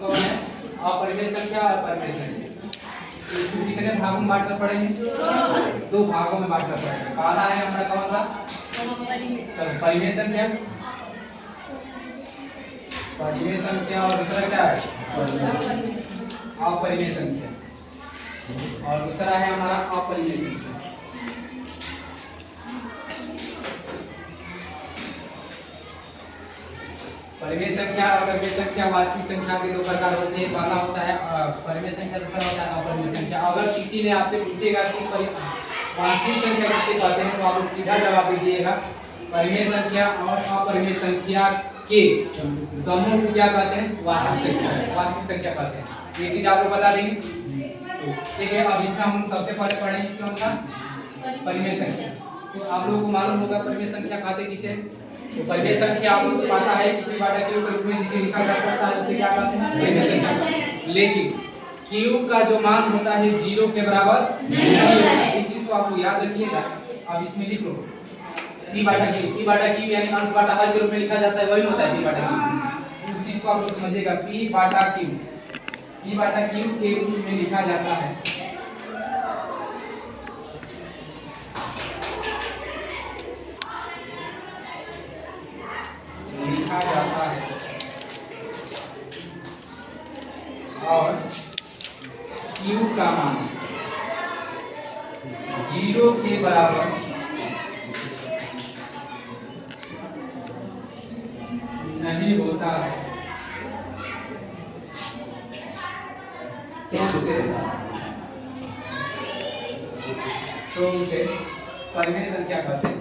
कौन है? अपरिमेय संख्या और परिमेय संख्या। इसको कितने भागों में बांटना पड़ेंगे? दो भागों में बांटना पड़ेगा। पहला है हमारा कौन सा? परिमेय संख्या। परिमेय संख्या और दूसरा क्या है? अपरिमेय संख्या। और दूसरा है हमारा अपरिमेय संख्या। परिमेय संख्या और अपरिमेय संख्या वास्तविक संख्या के दो प्रकार होते हैं। पहला होता है परिमेय संख्या, दूसरा होता है अपरिमेय संख्या। अगर किसी ने आपसे पूछेगा कि वास्तविक संख्या किसे कहते हैं तो आप सीधा जवाब दीजिएगा परिमेय संख्या और अपरिमेय संख्या के समूह को क्या कहते हैं? वास्तविक संख्या। वास्तविक संख्या कहते हैं। ये चीज आप लोग बता देंगे, ठीक है। अब इसमें हम सबसे पहले पढ़ेंगे कौन सा? परिमेय संख्या। तो आप लोगों को मालूम होगा परिमेय संख्या कहते किसे? तो परिमेय संख्या आप लोगों को पता है कि q/q के रूप में जिसे लिखा जा सकता है उसे क्या कहते हैं? परिमेय संख्या। लेकिन q का जो मान होता है 0 के बराबर नहीं होता। इस चीज को आप लोग याद रखिएगा। अब इसमें लिख लो p/q यानी अंश बटा हर के रूप में लिखा जाता है, वही होता है p/q। उस चीज को आप लोग समझिएगा। p/q के रूप में लिखा जाता है। और q का मान 0 के बराबर नहीं होता है तो उसे परिमेय संख्या कहते हैं।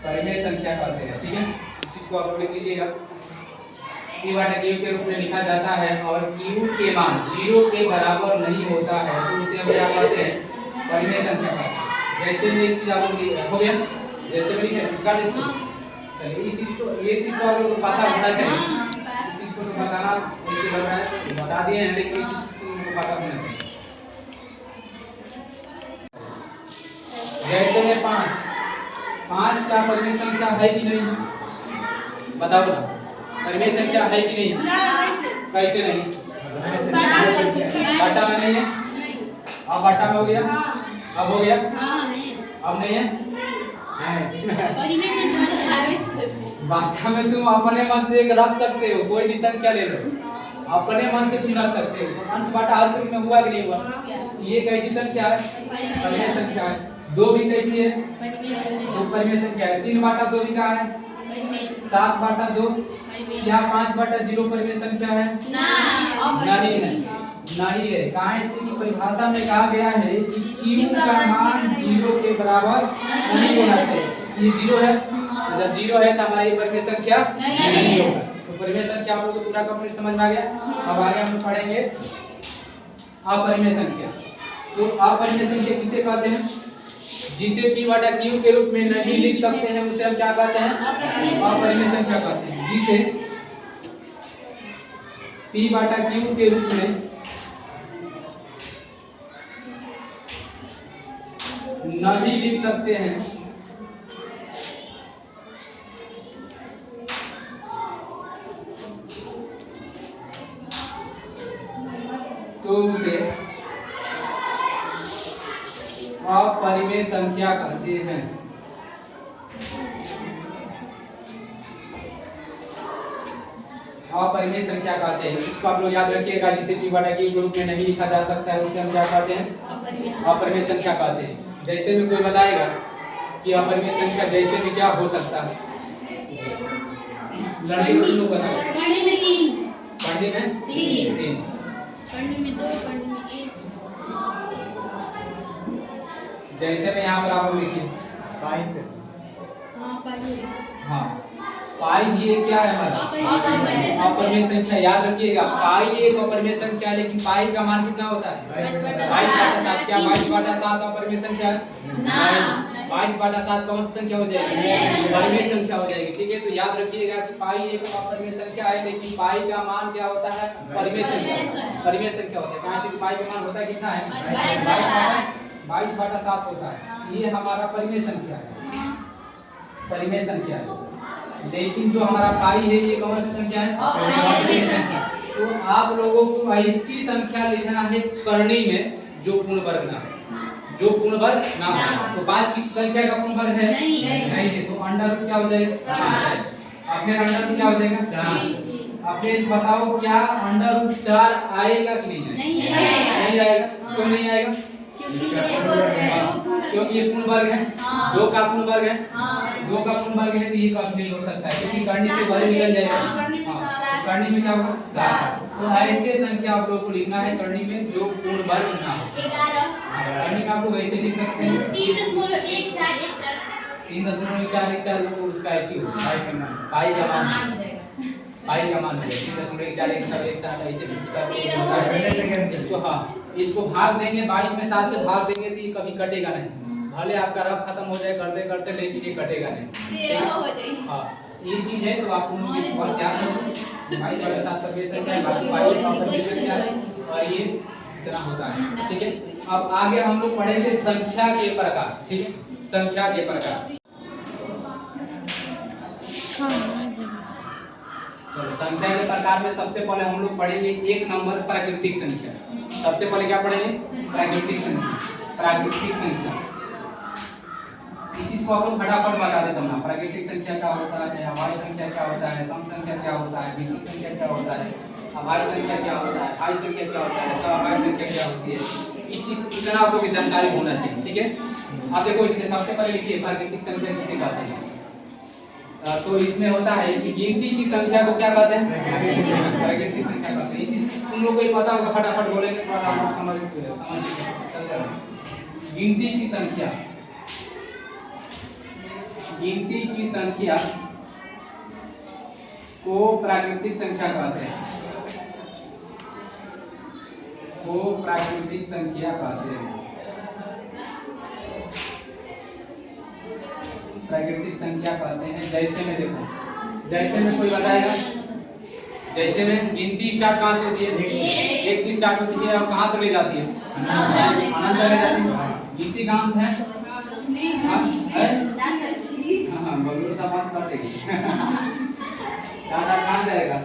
परिमेय संख्या कहते हैं, ठीक है। इस चीज को आप लोग लिख लीजिएगा। p/q के रूप में लिखा जाता है और q के मान 0 के बराबर नहीं होता है तो उसे हम क्या कहते हैं? परिमेय संख्या कहते हैं। जैसे में एक चीज आप लोग हो गया, जैसे में लिखे इसका डिस्प्ले। चलिए ये चीज तो आप लोगों को पता होना चाहिए। इस चीज को तो बताना ऐसे लग रहा है तो बता दिए हैं, लेकिन ये चीज को पता होना चाहिए। जैसे में 5 का परिमेय संख्या है कि नहीं? बताओ ना, परिमेय संख्या है कि नहीं? कैसे नहीं? बटा में नहीं है। अब बटा में हो गया? अब हो गया? अब नहीं है। बटा में तुम अपने मन से एक रख सकते हो, कोई भी संख्या ले लो, अपने मन से तुम रख सकते हो। अंश बटा हर ग्रुप में हुआ कि नहीं हुआ? ये कैसी संख्या है? परिमेय संख्या है। 2 भी कैसी है? तो परिमेय संख्या है। 3/2 भी क्या है? 7/2। क्या 5/0 परिमेय संख्या है? नहीं है, नहीं है। कहाँ से की परिभाषा में कहा गया है कि q का मान 0 के बराबर नहीं होना चाहिए। ये 0 है, जब 0 है तो हमारा ये परिमेय संख्या नहीं होगा। तो परिमेय संख्या आप लोगों को पूरा कंप्लीट समझ में आ गया। अब आगे हम पढ़ेंगे अपरिमेय संख्या। तो अपरिमेय संख्या किसे कहते हैं? जिसे p/q के रूप में नहीं लिख सकते हैं उसे हम क्या कहते हैं? अपरिमेय संख्या कहते हैं। जिसे p/q के रूप में नहीं लिख सकते हैं तो उसे अपरिमेय संख्या कहते हैं। अपरिमेय संख्या कहते हैं। इसको आप लोग याद रखिएगा। जिसे p/q के रूप में नहीं लिखा जा सकता है उसे हम क्या कहते हैं? अपरिमेय संख्या कहते हैं। जैसे में कोई बताएगा कि अपरिमेय संख्या जैसे में क्या हो सकता है? लड़ने को लोग बताओ। पढ़ने में 3, पढ़ने में 2, पढ़ने में 1। जैसे में यहाँ पर आप लोग लिखिए पाई से। हाँ, पाई भी एक क्या है हमारा? अपरिमेय संख्या। याद रखिएगा, पाई एक अपरिमेय संख्या है, लेकिन पाई का मान कितना होता है? 22/7। क्या 22/7 अपरिमेय संख्या है? नहीं। 22/7 कौन सी संख्या हो जाएगी? परिमेय संख्या हो जाएगी, ठीक है। तो याद रखिएगा कि पाई एक अपरिमेय संख्या है, लेकिन पाई का मान क्या होता है? परिमेय संख्या। परिमेय संख्या होता है। कहाँ से पाई का मान होता है कितना है? 22/7 होता है। ये हमारा परिमेय संख्या है। परिमेय संख्या है। लेकिन जो हमारा पाई है ये कौन सी संख्या है? अपरिमेय संख्या। तो आप लोगों को ऐसी संख्या लिखना है करनी में जो पूर्ण वर्ग ना हो, जो पूर्ण वर्ग ना हो। तो 5 किसी संख्या का पूर्ण वर्ग है? नहीं है। तो अंडर रूट क्या हो जाएगा? 5। अब फिर अंडर रूट क्या हो जाएगा? 4। अब फिर बताओ क्या अंडर रूट 4 आएगा कि नहीं आएगा? नहीं आएगा। क्यों नहीं आएगा? क्योंकि ये पूर्ण वर्ग है। 2 का पूर्ण वर्ग है। 2 का पूर्ण वर्ग है तो ये कभी नहीं हो सकता है क्योंकि करनी से बाहर निकल जाएगा। करनी में क्या होगा? 7। तो ऐसे संख्या आप लोगों को लिखना है करनी में जो पूर्ण वर्ग ना हो। करनी में आप लोग ऐसे लिख सकते हैं 3.1414 लोग उसका ऐसे होगा पाई का मान है। 3.1414 एक साथ ऐसे इसका इसको हाँ इसको भाग देंगे 22 में 7 से भाग देंगे तो ये कभी कटेगा नहीं। भले आपका रफ खत्म हो जाए करते करते लेकिन ये कटेगा नहीं। हाँ ये चीज है तो आप लोगों को बहुत ध्यान रखो। 22 वाले साथ का बेस है बाकी पाई का ऑपरेशन क्या है और ये इतना होता है। ठीक है अब आगे हम लोग पढ़ेंगे संख्या के प्रकार। ठीक है संख्या के प्रकार। चलो संख्या के प्रकार में सबसे पहले हम लोग पढ़ेंगे 1 नंबर प्राकृतिक संख्या। सबसे पहले क्या पढ़ेंगे? प्राकृतिक संख्या। प्राकृतिक संख्या इस चीज को आप लोग फटाफट बता दे चलना। प्राकृतिक संख्या क्या होता है, अभाज्य संख्या क्या होता है, सम संख्या क्या होता है, विषम संख्या क्या होता है, अभाज्य संख्या क्या होता है, भाज्य संख्या क्या होता है, समभाज्य संख्या क्या होती है। इस चीज इतना आपको भी जानकारी होना चाहिए। ठीक है आप देखो इसमें सबसे पहले लिखिए प्राकृतिक संख्या किसे कहते हैं। तो इसमें होता है कि गिनती की संख्या को क्या कहते हैं? प्राकृतिक संख्या कहते हैं। ये चीज तुम लोग को ही पता होगा फटाफट बोलेंगे थोड़ा सा आप समझ गिनती की संख्या। गिनती की संख्या को प्राकृतिक संख्या कहते हैं। को प्राकृतिक संख्या कहते हैं। प्राकृतिक संख्या कहते हैं। जैसे में देखो जैसे में कोई बताएगा जैसे में गिनती स्टार्ट कहाँ से होती है? 1 से स्टार्ट होती है और कहाँ तक ले जाती है? अनंत तक ले जाती है। गिनती कहाँ है? हाँ बगलू सा बात काटेगी डाटा कहाँ जाएगा?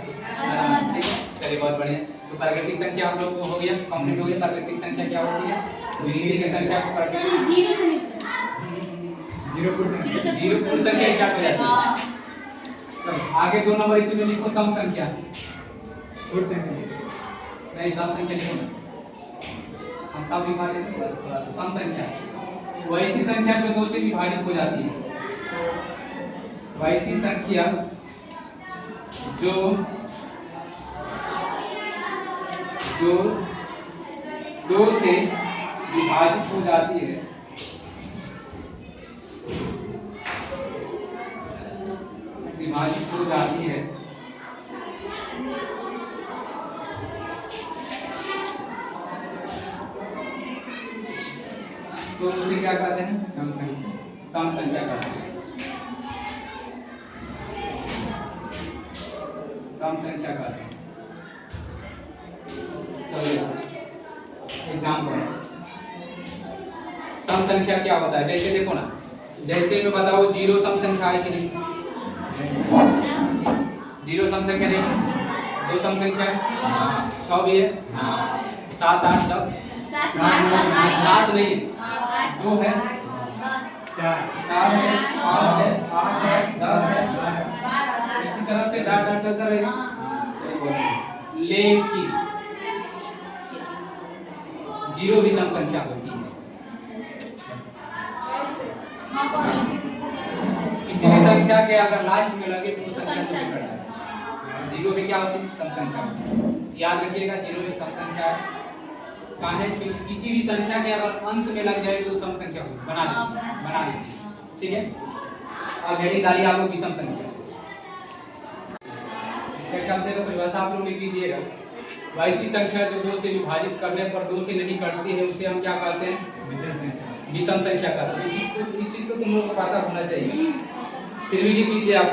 ठीक है चलिए बहुत बढ़िया। तो प्राकृतिक संख्या आप लोग को हो गया कंप्लीट हो गया। प्राकृतिक संख्या क्या होती है? गिनती की संख्या को जीरो पूर्ण संख्या स्टार्ट हो जाती है। चलो आगे 2 नंबर इसी में लिखो सम संख्या। नहीं सम संख्या लिखो हम सब लिखा देते हैं थोड़ा सा। सम संख्या वैसी संख्या जो 2 से विभाजित हो जाती है। वैसी संख्या जो 2 से विभाजित हो जाती है। विभाजित हो जाती है तो उसे क्या कहते हैं? सम संख्या। सम संख्या कहते हैं। सम संख्या कहते हैं। चलिए एग्जाम्पल सम संख्या क्या होता है? जैसे देखो ना जैसे में बताओ 0 सम संख्या है कि नहीं? 0 सम संख्या नहीं। 2 सम संख्या है 6 भी है 7 8 10 7 नहीं 2 है 4 है 5 है 8 है 10 है। इसी तरह से डाट डाट चलता रहेगा। लेकिन 0 भी सम संख्या होती है। किसी भी संख्या के अगर लास्ट में लगे तो संख्या को कट जाए। 0 भी क्या होती है? सम संख्या। याद रखिएगा 0 भी सम संख्या है। काहे किसी भी संख्या के अगर अंत में लग जाए तो सम संख्या हो बना लीजिए। ठीक है अब यही डालिए आप लोग विषम संख्या। इसका क्या मतलब परिभाषा आप लोग लिख लीजिएगा। वैसी संख्या जो 2 से विभाजित करने पर 2 से नहीं कटती है उसे हम क्या कहते हैं? विषम संख्या कहते हैं। इस चीज को तुम लोगों को पता होना चाहिए। फिर भी लिख लीजिए आप।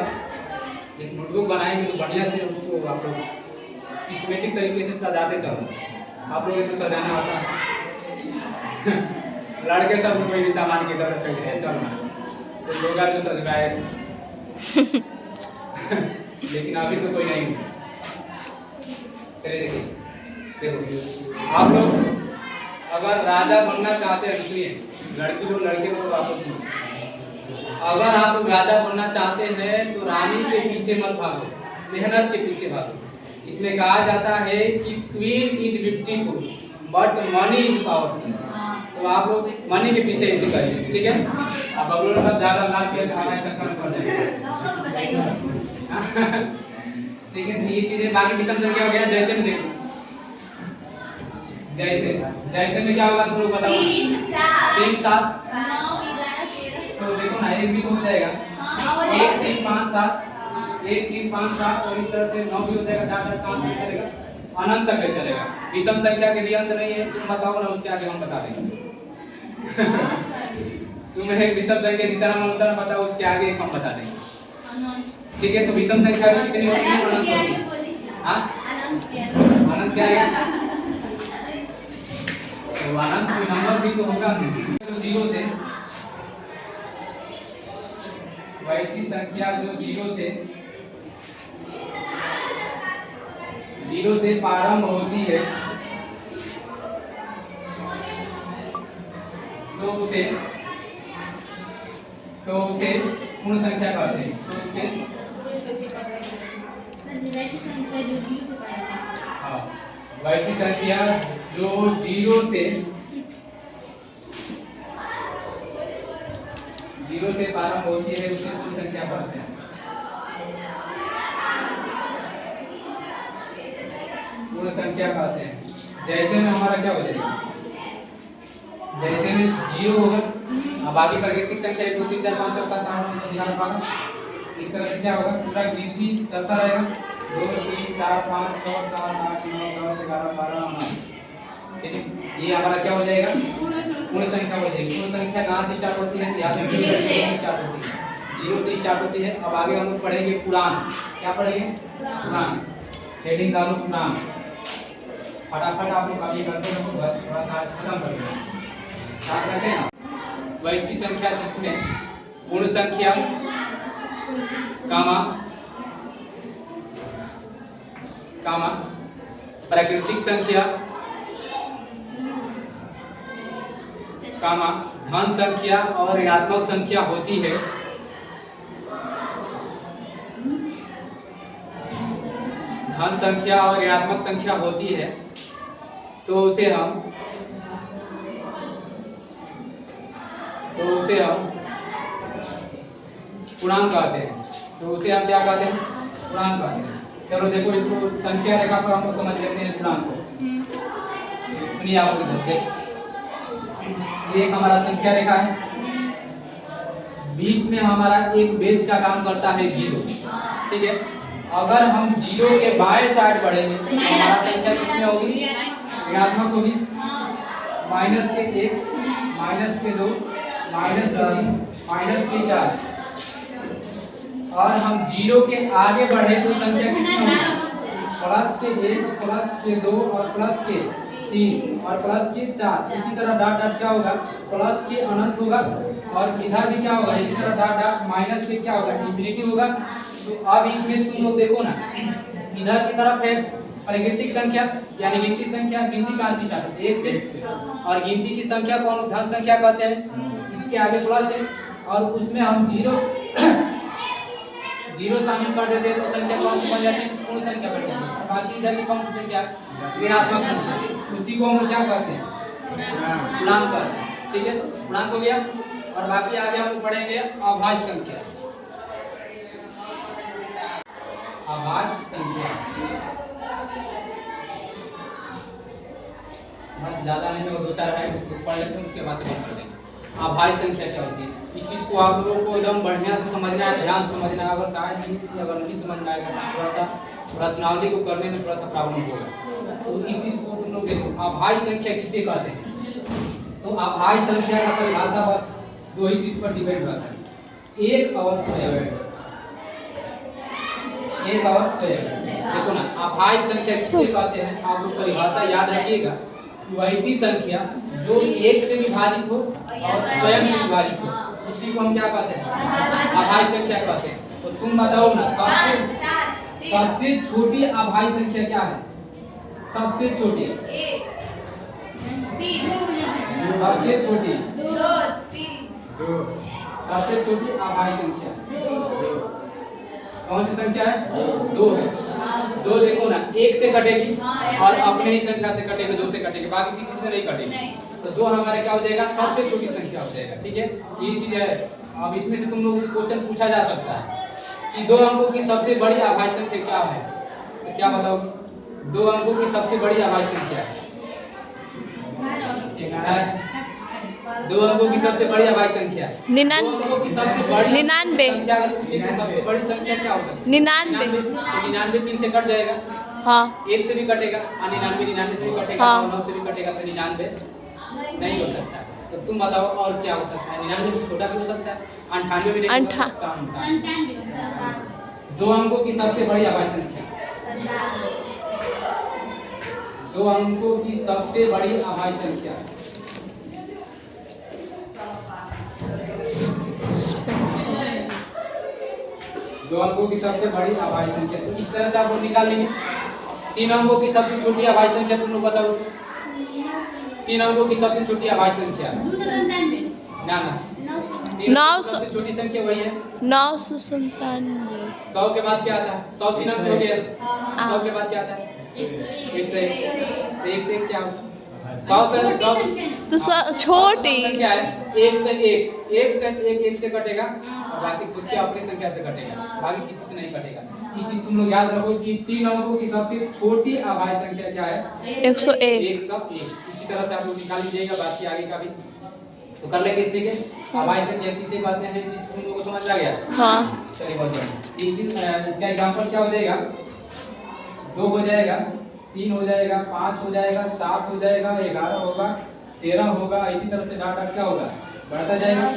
एक नोटबुक बनाएंगे तो बढ़िया से उसको आप लोग सिस्टमेटिक तरीके से सजाते चलो। आप लोगों को सजाना आता है लड़के सब कोई भी सामान की तरफ चलना तो योगा जो सज रहा है लेकिन अभी तो कोई नहीं है। चलिए देखिए, देखो आप लोग अगर राजा बनना चाहते हैं, सुनिए लड़की लोग लड़के लोग वापस सुनिए, अगर आप लोग राजा बनना चाहते हैं तो रानी के पीछे मत भागो, मेहनत के पीछे भागो। इसमें कहा जाता है कि queen is beautiful but money is powerful. तो आप लोग मनी के पीछे इजी करिए, ठीक है। अब बबलू सब ज्यादा लाभ किया खाना चक्कर में पड़ जाएगा। ठीक है, ये चीजें बाकी विषम संख्या हो गया। जैसे में देखो, जैसे में क्या होगा तुम लोग बताओ। 3 7 तो देखो ना, एक भी तो हो जाएगा। 1 3 5 7 1 3 5 7 और इस तरह से 9 भी हो जाएगा। डाटा काम नहीं चलेगा, अनंत तक चलेगा। विषम संख्या के भी अंत नहीं है। तुम बताओ ना, उसके आगे हम बता देंगे। तुम एक विषम संख्या जितना मन उतना बताओ, उसके आगे हम बता देंगे, ठीक है। तो विषम संख्या भी कितनी होती है? अनंत होती है। हां, अनंत क्या है? तो अनंत कोई नंबर भी तो होगा नहीं। तो 0 से वैसी संख्या जो 0 से प्रारंभ होती है तो उसे पूर्ण संख्या कहते हैं। तो उसे हाँ, वैसी संख्या जो 0 से प्रारंभ होती है उसे पूर्ण संख्या कहते हैं। पूर्ण संख्या कहते हैं। जैसे में हमारा क्या हो जाएगा? जैसे में 0 होगा, अब आगे प्राकृतिक संख्या 1 2 3 4 5 6 7 8 9 10 11 12, इस तरह से क्या होगा? पूरा गिनती चलता रहेगा। 2 3 4 5 6 7 8 9 10 11 12 19, ठीक है। ये हमारा क्या हो जाएगा? पूर्ण संख्या हो जाएगी। पूर्ण संख्या कहाँ से स्टार्ट होती है? यहाँ पे 0 से स्टार्ट होती है। 0 से स्टार्ट होती है। अब आगे हम लोग पढ़ेंगे पुराण। क्या पढ़ेंगे? पुराण। हेडिंग डालो पुराण। फटाफट आप लोग कॉपी करते हैं, बस थोड़ा आज खत्म कर देंगे। याद रखें ना, वैसी संख्या जिसमें पूर्ण संख्या कामा प्राकृतिक संख्या कामा धन संख्या और ऋणात्मक संख्या होती है, धन संख्या और ऋणात्मक संख्या होती है, तो उसे हम पूर्णांक कहते हैं। तो उसे हम क्या कहते हैं? पूर्णांक कहते हैं। चलो देखो, इसको संख्या रेखा पर हम लोग समझ लेते हैं पूर्णांक को। सुनिए आप लोग, ये एक हमारा संख्या रेखा है, बीच में हमारा एक बेस का काम करता है 0, ठीक है। अगर हम 0 के बाएं साइड बढ़ेंगे तो हमारा संख्या किसमें होगी? ऋणात्मक होगी। माइनस के 1 माइनस के 2 माइनस के 3 माइनस के 4, और हम 0 के आगे बढ़े तो संख्या किसमें होगी? प्लस के 1 प्लस के 2 और प्लस के 3 और प्लस के 4। इसी तरह डॉट डॉट क्या होगा? प्लस के अनंत होगा। और इधर भी क्या होगा? इसी तरह डॉट डॉट माइनस के क्या होगा? इंफिनिटी होगा। तो अब इसमें तुम लोग देखो ना, इधर की तरफ है प्राकृतिक संख्या यानी गिनती संख्या। गिनती कहाँ से स्टार्ट होती है? 1 से, और गिनती की संख्या को हम धन संख्या कहते हैं। इसके आगे प्लस है और उसमें हम 0 शामिल कर देते हैं तो संख्या कौन सी बन जाती है? पूर्ण संख्या बन जाती है। बाकी इधर की कौन सी संख्या? ऋणात्मक संख्या। उसी को हम क्या कहते हैं? पूर्णांक कहते हैं, ठीक है। पूर्णांक हो गया। और बाकी आगे हम पढ़ेंगे अभाज्य संख्या। अभाज्य संख्या बस ज्यादा नहीं, वो 2-4 है उसको पढ़ लेते हैं, उसके बाद से बंद कर देंगे। अभाज्य संख्या क्या होती है? इस चीज को आप लोगों को एकदम बढ़िया से समझना है, ध्यान से समझना है। अगर शायद चीज अगर नहीं समझ में आएगा तो थोड़ा सा पर्सनालिटी को करने में थोड़ा सा प्रॉब्लम होगा। तो इस चीज को तुम लोग देखो, अभाज्य संख्या किसे कहते हैं? तो अभाज्य संख्या का परिभाषा बस 2 ही चीज पर डिपेंड करता है, एक और स्वयं। एक और स्वयं। देखो ना, अभाज्य संख्या किसे कहते हैं? आप लोग परिभाषा याद रखिएगा। वैसी संख्या जो 1 से विभाजित हो और स्वयं से विभाजित हो, उसी को हम क्या कहते हैं? अभाज्य संख्या कहते हैं। तो तुम बताओ ना सबसे छोटी अभाज्य संख्या क्या है? सबसे छोटी सबसे छोटी सबसे छोटी अभाज्य संख्या कौन सी संख्या है? 2 है। 2 देखो ना, 1 से कटेगी और अपने ही संख्या से कटेगी, 2 से कटेगी, बाकी किसी से नहीं कटेगी। तो 2 हमारे क्या हो जाएगा? सबसे छोटी संख्या हो जाएगा। ठीक है, ये चीज है। अब इसमें से तुम लोगों को क्वेश्चन पूछा जा सकता है कि 2 अंकों की सबसे बड़ी अभाज्य संख्या क्या है? तो क्या बताओगे? 2 अंकों की सबसे बड़ी अभाज्य संख्या है 2 अंकों की सबसे बड़ी अभाज्य संख्या 99 की सबसे बड़ी 99 संख्या अगर पूछे तो सबसे बड़ी संख्या क्या होगा? 99 99 3 से कट जाएगा, हाँ 1 से भी कटेगा, 99 से भी कटेगा, हाँ। 9 से भी कटेगा, तो 99 नहीं हो सकता। तो तुम बताओ और क्या हो सकता है? 99 से छोटा भी हो सकता है, 98 भी नहीं हो सकता। 2 अंकों की सबसे बड़ी अभाज्य संख्या 2 अंकों की सबसे बड़ी अभाज्य संख्या 2 अंकों की सबसे बड़ी अभाज्य संख्या। तो इस तरह से आप लोग निकाल लेंगे। 3 अंकों की सबसे छोटी अभाज्य संख्या तुम लोग बताओ। 3 अंकों की सबसे छोटी अभाज्य संख्या ना 900 सबसे छोटी संख्या वही है 997 100 के बाद क्या आता है? 100 3 अंक हो गया। 100 के बाद क्या आता है? 1 से 1 से 1 क्या होता है? 100 से तो छोटी संख्या है 1 से 1 से कटेगा और बाकी खुद के अपनी संख्या से कटेगा, बाकी किसी से नहीं कटेगा। ये चीज तुम लोग याद रखो कि 3 अंकों की सबसे छोटी अभाज्य संख्या क्या है? 101 101। इसी तरह से आप लोग निकाल लीजिएगा, बाकी आगे का भी तो कर लेंगे। इसमें के अभाज्य संख्या किसे कहते हैं, ये चीज तुम लोगों को समझ आ गया? हाँ चलिए बहुत बढ़िया। एक दिन इसका एग्जांपल क्या हो जाएगा? 2 हो जाएगा, 3 हो जाएगा, 5 हो जाएगा, 7 हो जाएगा, 11 होगा, 13 होगा। इसी तरह से डाटा क्या होगा? बढ़ता जाएगा।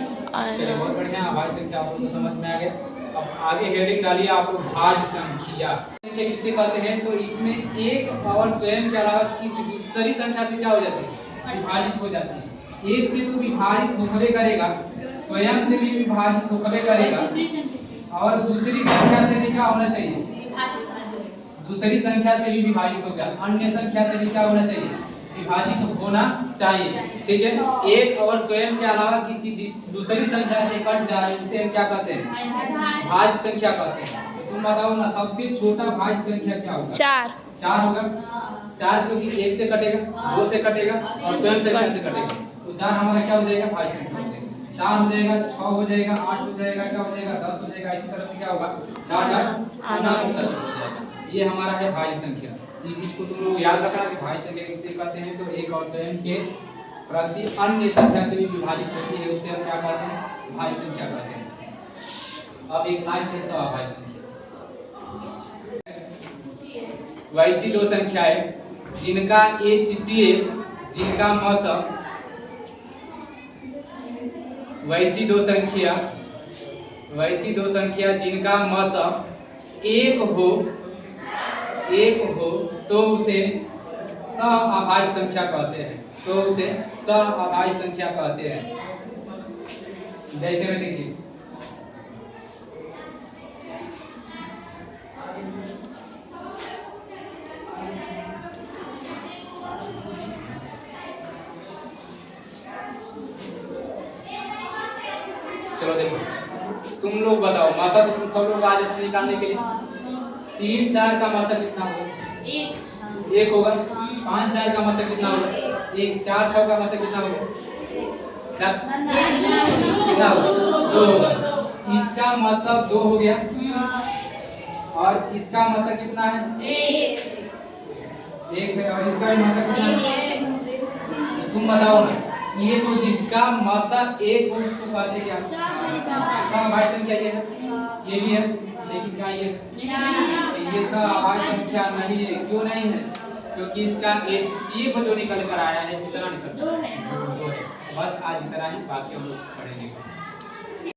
चलिए बहुत बढ़िया, अभाज्य संख्या आप लोगों को समझ में आ गया। अब आगे हेडिंग डालिए आप लोग भाज्य संख्या किसे कहते हैं? तो इसमें एक और स्वयं के अलावा किसी दूसरी संख्या से क्या हो जाती है? विभाजित हो जाती है। एक से तो विभाजित होकर करेगा, स्वयं से भी विभाजित होकर करेगा, और दूसरी संख्या से भी क्या होना चाहिए? दूसरी संख्या से भी विभाजित हो गया, अन्य संख्या से भी क्या होना चाहिए? विभाजित होना चाहिए। ठीक है, एक और स्वयं के अलावा किसी दूसरी संख्या से कट जाए उसे हम क्या कहते हैं? भाज्य संख्या कहते हैं। तो तुम बताओ ना सबसे छोटा भाज्य संख्या क्या होगा? 4 होगा। 4 क्योंकि 1 से कटेगा, 2 से कटेगा और स्वयं से कटेगा, तो 4 हमारा क्या हो जाएगा? भाज्य संख्या हो जाएगा। 4 हो जाएगा, 6 हो जाएगा, 8 हो जाएगा, क्या हो जाएगा? 10 हो जाएगा। इसी तरह से क्या होगा? डाटा अनंत हो जाएगा। ये हमारा है भाज्य संख्या। इस चीज को तुम लोग याद रखना कि भाज्य संख्या किसे कहते हैं? तो एक और स्वयं के प्रति अन्य संख्या से भी विभाजित होती है, उसे हम क्या कहते हैं? भाज्य संख्या कहते हैं। अब एक लास्ट है सभाज्य संख्या। वैसी 2 संख्याएं जिनका HCF जिनका मौसम वैसी दो संख्या जिनका मौसम एक हो तो उसे सअभाज्य संख्या कहते हैं। सअभाज्य संख्या कहते हैं। जैसे में देखिए चलो देखो तुम लोग बताओ मासा तो तुम सब लोग आ जाते निकालने के लिए। 3 4 का मासा कितना होगा? 1 होगा। 5 4 का मासा कितना होगा? 1। 4 6 का मासा कितना होगा? कितना होगा? 2 होगा। इसका मासा 2 हो गया और इसका मासा कितना है? 1 है और इसका भी मासा कितना है? तुम बताओ ना, ये तो जिसका मासा 1 हो उसको कहते हैं क्या? सअभाज्य संख्या ये है, ये भी है, लेकिन क्या ये सअभाज्य संख्या नहीं है। क्यों नहीं है? क्योंकि इसका HCF जो निकल कर आया है कितना निकल? 2 है। बस आज इतना ही, बाकी हम लोग पढ़ेंगे।